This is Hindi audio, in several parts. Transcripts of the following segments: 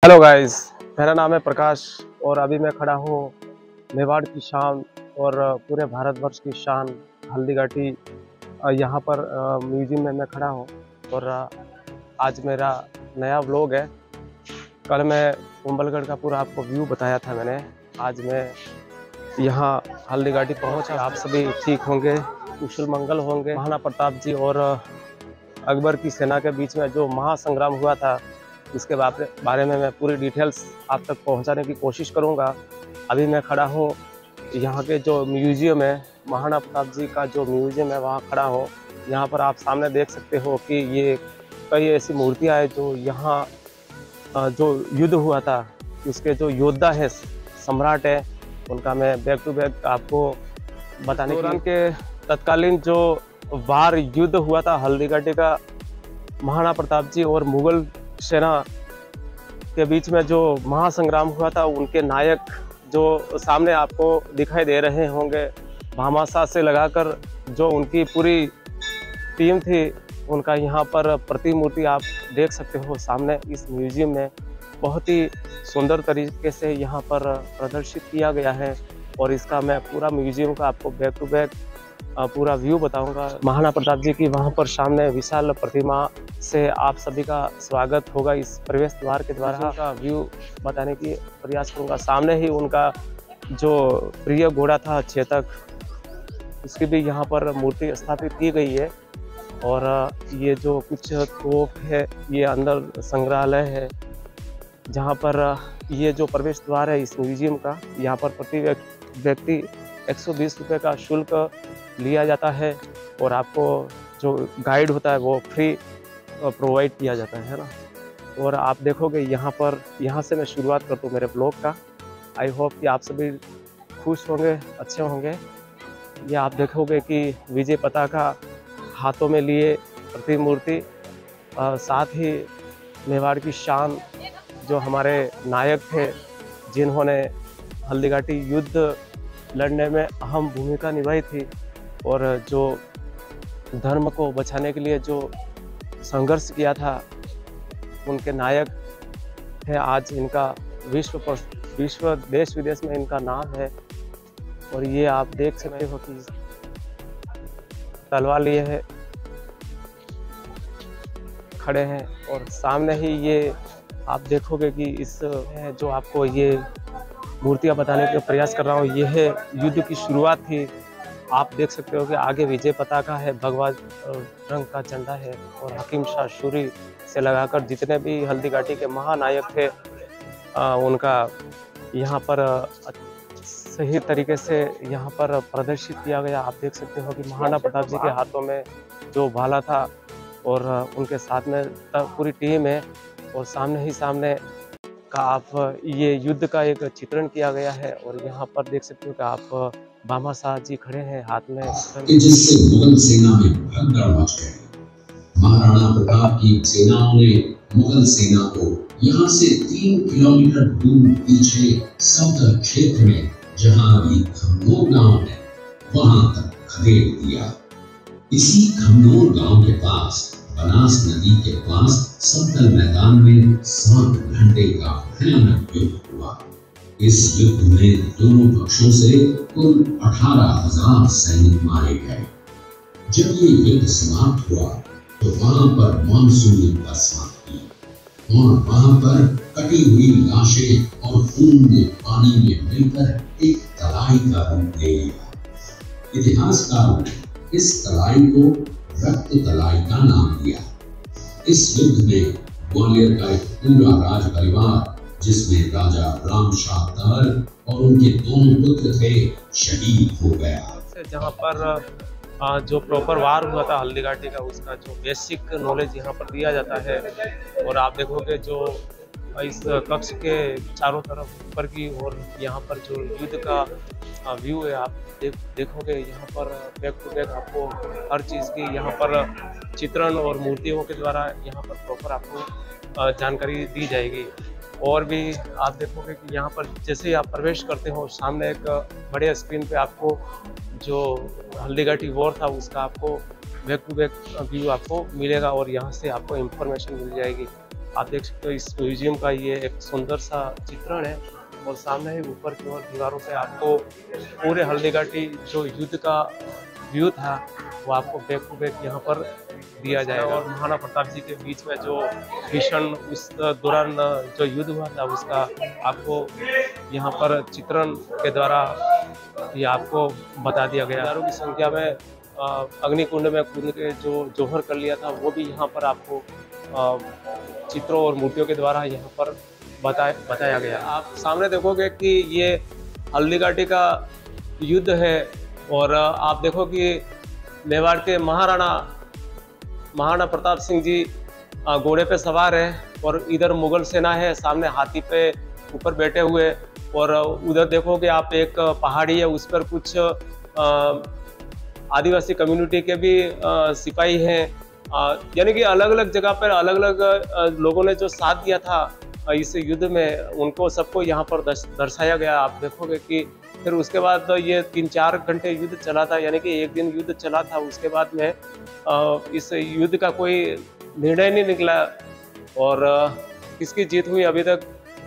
हेलो गाइस, मेरा नाम है प्रकाश और अभी मैं खड़ा हूँ मेवाड़ की शान और पूरे भारतवर्ष की शान हल्दीघाटी। यहाँ पर म्यूजियम में मैं खड़ा हूँ और आज मेरा नया व्लॉग है। कल मैं कुंभलगढ़ का पूरा आपको व्यू बताया था मैंने। आज मैं यहाँ हल्दीघाटी पहुँचा। आप सभी ठीक होंगे, कुशल मंगल होंगे। महाराणा प्रताप जी और अकबर की सेना के बीच में जो महासंग्राम हुआ था, इसके बारे में मैं पूरी डिटेल्स आप तक पहुंचाने की कोशिश करूंगा। अभी मैं खड़ा हूं यहाँ के जो म्यूजियम है, महाराणा प्रताप जी का जो म्यूजियम है, वहाँ खड़ा हूँ। यहाँ पर आप सामने देख सकते हो कि ये कई ऐसी मूर्तियाँ हैं जो यहाँ जो युद्ध हुआ था, उसके जो योद्धा है, सम्राट है, उनका मैं बैक टू बैक आपको बताने के तत्कालीन जो वार युद्ध हुआ था हल्दीघाटी का, महाराणा प्रताप जी और मुगल सेना के बीच में जो महासंग्राम हुआ था, उनके नायक जो सामने आपको दिखाई दे रहे होंगे, भामाशाह से लगाकर जो उनकी पूरी टीम थी, उनका यहाँ पर प्रतिमूर्ति आप देख सकते हो सामने इस म्यूजियम में। बहुत ही सुंदर तरीके से यहाँ पर प्रदर्शित किया गया है और इसका मैं पूरा म्यूजियम का आपको बैक टू बैक पूरा व्यू बताऊंगा। महाराणा प्रताप जी की वहाँ पर सामने विशाल प्रतिमा से आप सभी का स्वागत होगा। इस प्रवेश द्वार के द्वारा का व्यू बताने की प्रयास करूंगा। सामने ही उनका जो प्रिय घोड़ा था चेतक, उसकी भी यहाँ पर मूर्ति स्थापित की गई है। और ये जो कुछ तोप है, ये अंदर संग्रहालय है, जहाँ पर ये जो प्रवेश द्वार है इस म्यूजियम का, यहाँ पर प्रति व्यक्ति 120 रुपये का शुल्क लिया जाता है और आपको जो गाइड होता है वो फ्री प्रोवाइड किया जाता है ना। और आप देखोगे यहाँ से मैं शुरुआत करता हूँ मेरे ब्लॉग का। आई होप कि आप सभी खुश होंगे, अच्छे होंगे। ये आप देखोगे कि विजय पताका हाथों में लिए प्रतिमूर्ति, साथ ही मेवाड़ की शान जो हमारे नायक थे, जिन्होंने हल्दीघाटी युद्ध लड़ने में अहम भूमिका निभाई थी और जो धर्म को बचाने के लिए जो संघर्ष किया था, उनके नायक है। आज इनका विश्व देश विदेश में इनका नाम है। और ये आप देख सकते हो कि तलवार लिए है, खड़े हैं और सामने ही ये आप देखोगे कि इस जो आपको ये मूर्तियाँ बताने का प्रयास कर रहा हूँ, ये है युद्ध की शुरुआत थी। आप देख सकते हो कि आगे विजय पताका है, भगवा रंग का झंडा है और हकीम शाह सूरी से लगाकर जितने भी हल्दीघाटी के महानायक थे, उनका यहाँ पर सही तरीके से यहाँ पर प्रदर्शित किया गया। आप देख सकते हो कि महाराणा प्रताप जी के हाथों में जो भाला था और उनके साथ में पूरी टीम है और सामने का आप ये युद्ध का एक चित्रण किया गया है। और यहाँ पर देख सकते हो कि आप भामाशाह जी खड़े हैं हाथ में, जिससे मुगल सेना में भगदड़ मच गई। महाराणा प्रताप की सेनाओं ने मुगल सेना को यहाँ से 3 किलोमीटर दूर पीछे सौदर क्षेत्र में, जहाँ अभी खमनोर गांव है, वहां तक खदेड़ दिया। इसी खमनोर गांव के पास बनास नदी के पास समतल मैदान में 7 घंटे का भयानक युद्ध हुआ। इस युद्ध में दोनों पक्षों से कुल 18,000 सैनिक मारे गए। जब ये युद्ध समाप्त हुआ तो वहां पर मानसूनी बरसात हुई और वहां पर कटी हुई लाशें और खून में पानी में मिलकर एक तलाई का रूप ले लिया। इतिहासकारों ने इस तलाई को रक्त तलाई का नाम दिया। इस युद्ध में ग्वालियर का एक पूरा राज परिवार, जिसमें राजा राम शाह तहर और उनके दोनों पुत्र थे, शहीद हो गया। जहाँ पर जो प्रॉपर वार हुआ था हल्दीघाटी का, उसका जो बेसिक नॉलेज यहाँ पर दिया जाता है। और आप देखोगे जो इस कक्ष के चारों तरफ ऊपर की ओर यहाँ पर जो युद्ध का व्यू है, आप देखोगे यहाँ पर बैक टू बैक आपको हर चीज़ की यहाँ पर चित्रण और मूर्तियों के द्वारा यहाँ पर प्रॉपर आपको जानकारी दी जाएगी। और भी आप देखोगे कि यहाँ पर जैसे ही आप प्रवेश करते हो, सामने एक बड़े स्क्रीन पे आपको जो हल्दीघाटी वॉर था उसका आपको बैक टू बैक व्यू आपको मिलेगा और यहाँ से आपको इन्फॉर्मेशन मिल जाएगी। आप देख सकते हो इस म्यूजियम का ये एक सुंदर सा चित्रण है और सामने ही ऊपर की ओर दीवारों पे आपको पूरे हल्दीघाटी जो युद्ध का व्यू था वो आपको बैक टू बैक यहाँ पर दिया जाएगा। और महाराणा प्रताप जी के बीच में जो भीषण उस दौरान जो युद्ध हुआ था उसका आपको यहाँ पर चित्रण के द्वारा ये आपको बता दिया गया। हजारों की संख्या में अग्निकुंड में कूद के जो जौहर कर लिया था वो भी यहाँ पर आपको चित्रों और मूर्तियों के द्वारा यहाँ पर बताया गया। आप सामने देखोगे कि ये हल्दीघाटी का युद्ध है और आप देखो कि मेवाड़ के महाराणा प्रताप सिंह जी घोड़े पे सवार है और इधर मुगल सेना है सामने हाथी पे ऊपर बैठे हुए, और उधर देखोगे आप एक पहाड़ी है उस पर कुछ आदिवासी कम्युनिटी के भी सिपाही हैं। यानी कि अलग अलग जगह पर अलग अलग लोगों ने जो साथ दिया था इस युद्ध में उनको सबको यहाँ पर दर्शाया गया। आप देखोगे कि फिर उसके बाद ये 3-4 घंटे युद्ध चला था, यानी कि एक दिन युद्ध चला था। उसके बाद में इस युद्ध का कोई निर्णय नहीं निकला और किसकी जीत हुई अभी तक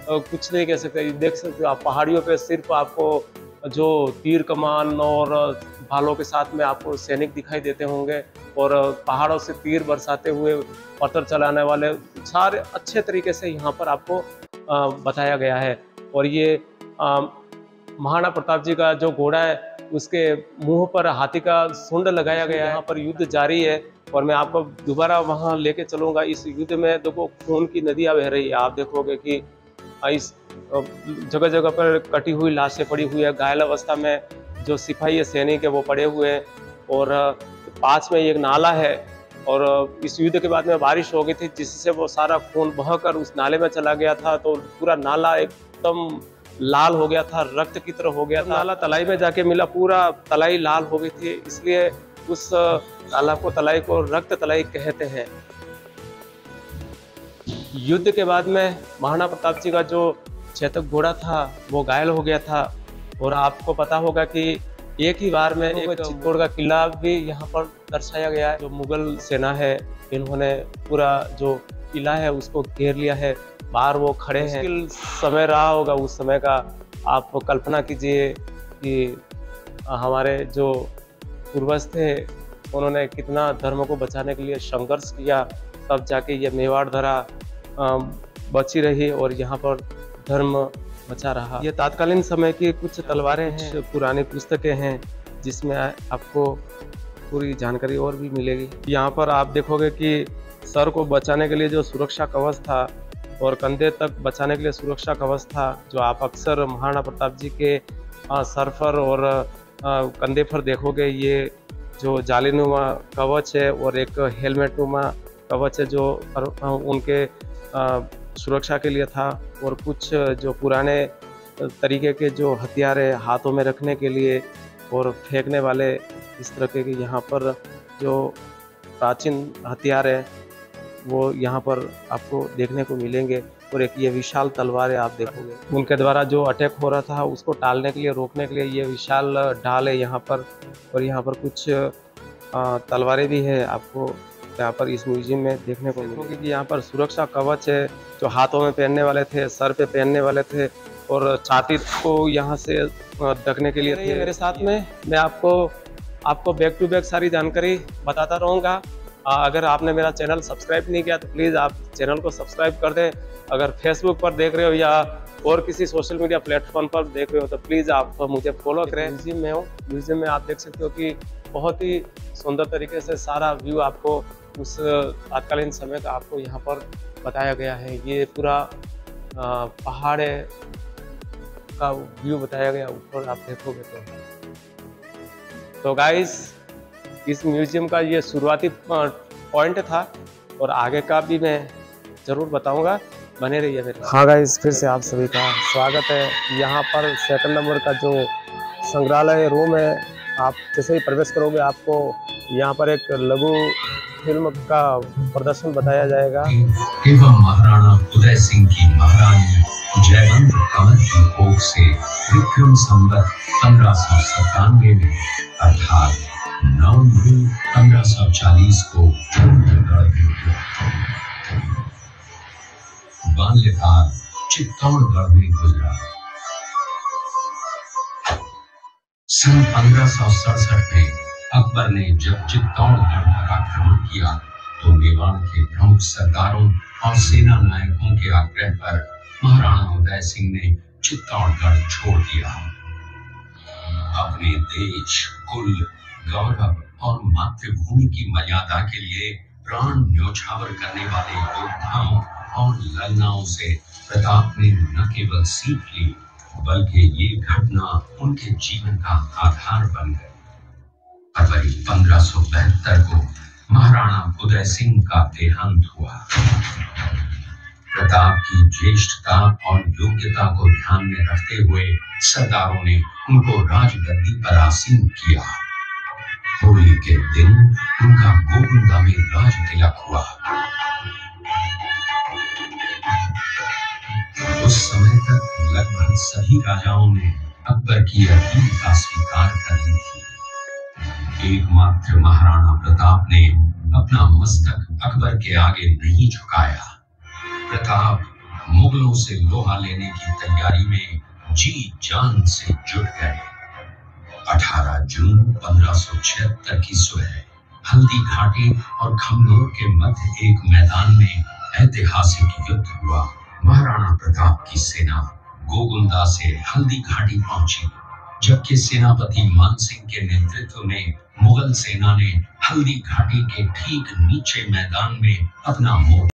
कुछ नहीं कह सकते। देख सकते हो आप पहाड़ियों पे सिर्फ आपको जो तीर कमान और भालों के साथ में आपको सैनिक दिखाई देते होंगे और पहाड़ों से तीर बरसाते हुए पत्थर चलाने वाले सारे अच्छे तरीके से यहाँ पर आपको बताया गया है। और ये महाराणा प्रताप जी का जो घोड़ा है उसके मुंह पर हाथी का सूंड लगाया गया है। यहाँ पर युद्ध जारी है और मैं आपको दोबारा वहाँ लेके चलूँगा। इस युद्ध में देखो खून की नदियाँ बह रही है। आप देखोगे कि इस जगह जगह पर कटी हुई लाशें पड़ी हुई है, घायल अवस्था में जो सिपाही सैनिक है वो पड़े हुए हैं और पास में एक नाला है और इस युद्ध के बाद में बारिश हो गई थी जिससे वो सारा खून बहकर उस नाले में चला गया था, तो पूरा नाला एकदम लाल हो गया था, रक्त की तरह हो गया था। नाला तलाई में जाके मिला, पूरा तलाई लाल हो गई थी, इसलिए उस नाला को तलाई को रक्त तलाई कहते हैं। युद्ध के बाद में महाराणा प्रताप जी का जो चेतक घोड़ा था वो घायल हो गया था और आपको पता होगा कि एक ही बार में एक चित्तौड़ का किला भी यहाँ पर दर्शाया गया है। जो मुगल सेना है इन्होंने पूरा जो किला है उसको घेर लिया है, बाहर वो खड़े हैं। मुश्किल समय रहा होगा उस समय का, आप कल्पना कीजिए कि हमारे जो पूर्वज थे उन्होंने कितना धर्म को बचाने के लिए संघर्ष किया, तब जाके ये मेवाड़ धरा बची रही और यहाँ पर धर्म बचा रहा। ये तत्कालीन समय की कुछ तलवारें हैं, पुरानी पुस्तकें हैं जिसमें आपको पूरी जानकारी और भी मिलेगी। यहाँ पर आप देखोगे कि सर को बचाने के लिए जो सुरक्षा कवच था और कंधे तक बचाने के लिए सुरक्षा कवच था, जो आप अक्सर महाराणा प्रताप जी के सर पर और कंधे पर देखोगे। ये जो जालीनुमा कवच है और एक हेलमेट नुमा कवच है जो उनके सुरक्षा के लिए था, और कुछ जो पुराने तरीके के जो हथियार है हाथों में रखने के लिए और फेंकने वाले इस तरह के यहाँ पर जो प्राचीन हथियार है वो यहाँ पर आपको देखने को मिलेंगे। और एक ये विशाल तलवार है आप देखोगे, उनके द्वारा जो अटैक हो रहा था उसको टालने के लिए, रोकने के लिए ये विशाल ढाल है यहाँ पर। और यहाँ पर कुछ तलवारें भी है आपको यहाँ पर इस म्यूजियम में देखने को मिलेगी। कि यहाँ पर सुरक्षा कवच है जो हाथों में पहनने वाले थे, सर पे पहनने वाले थे और छाती को यहाँ से ढकने के लिए थे। मेरे साथ में मैं आपको बैक टू बैक सारी जानकारी बताता रहूँगा। अगर आपने मेरा चैनल सब्सक्राइब नहीं किया तो प्लीज़ आप चैनल को सब्सक्राइब कर दें। अगर फेसबुक पर देख रहे हो या और किसी सोशल मीडिया प्लेटफॉर्म पर देख रहे हो तो प्लीज़ आप मुझे फॉलो करें। म्यूजियम में हो, म्यूजियम में आप देख सकते हो कि बहुत ही सुंदर तरीके से सारा व्यू आपको उस तत्कालीन समय का आपको यहाँ पर बताया गया है। ये पूरा पहाड़ का व्यू बताया गया ऊपर आप देखोगे तो गाइस इस म्यूजियम का ये शुरुआती पॉइंट था और आगे का भी मैं ज़रूर बताऊंगा, बने रहिए मेरे। हाँ गाइस, फिर से आप सभी का स्वागत है। यहाँ पर 2 नंबर का जो संग्रहालय रूम है, आप जैसे ही प्रवेश करोगे आपको यहाँ पर एक लघु फिल्म का प्रदर्शन बताया जाएगा। एवं महाराणा उदय सिंह की महारानी जयवंत कमल की कोख से विक्रम संवत 1597 में अर्थात 9 मई 1540 को बाल्यकाल चित्तौड़गढ़ में गुजरा। सन 1567 में अकबर ने जब चित्तौड़गढ़ पर आक्रमण किया तो मेवाड़ के प्रमुख सरदारों और सेना नायकों के आग्रह पर महाराणा उदय सिंह ने चित्तौड़गढ़ छोड़ दिया। अपने देश, कुल, गौरव और मातृभूमि की मर्यादा के लिए प्राण न्योछावर करने वाले योद्धाओं और ललनाओं से प्रताप ने न केवल सीख ली बल्कि ये घटना उनके जीवन का आधार बन गई। फरवरी 1572 को महाराणा उदय सिंह का देहांत हुआ। प्रताप की ज्येष्ठता और योग्यता को ध्यान में रखते हुए सरदारों ने उनको राजगद्दी पर आसीन किया। होली के दिन उनका गोकुंदा में राज तिलक हुआ। उस समय तक लगभग सभी राजाओं ने अकबर की अपील का स्वीकार कर ली थी। एकमात्र महाराणा प्रताप ने अपना मस्तक अकबर के आगे नहीं झुकाया। प्रताप मुगलों से लोहा लेने की तैयारी में जी जान से जुट गए। 18 जून 1576 की सुबह हल्दी घाटी और खमनोर के मध्य एक मैदान में ऐतिहासिक युद्ध हुआ। महाराणा प्रताप की सेना गोकुंदा से हल्दी घाटी पहुंची, जबकि सेनापति मान सिंह के नेतृत्व में मुगल सेना ने हल्दी घाटी के ठीक नीचे मैदान में अपना मोर्चा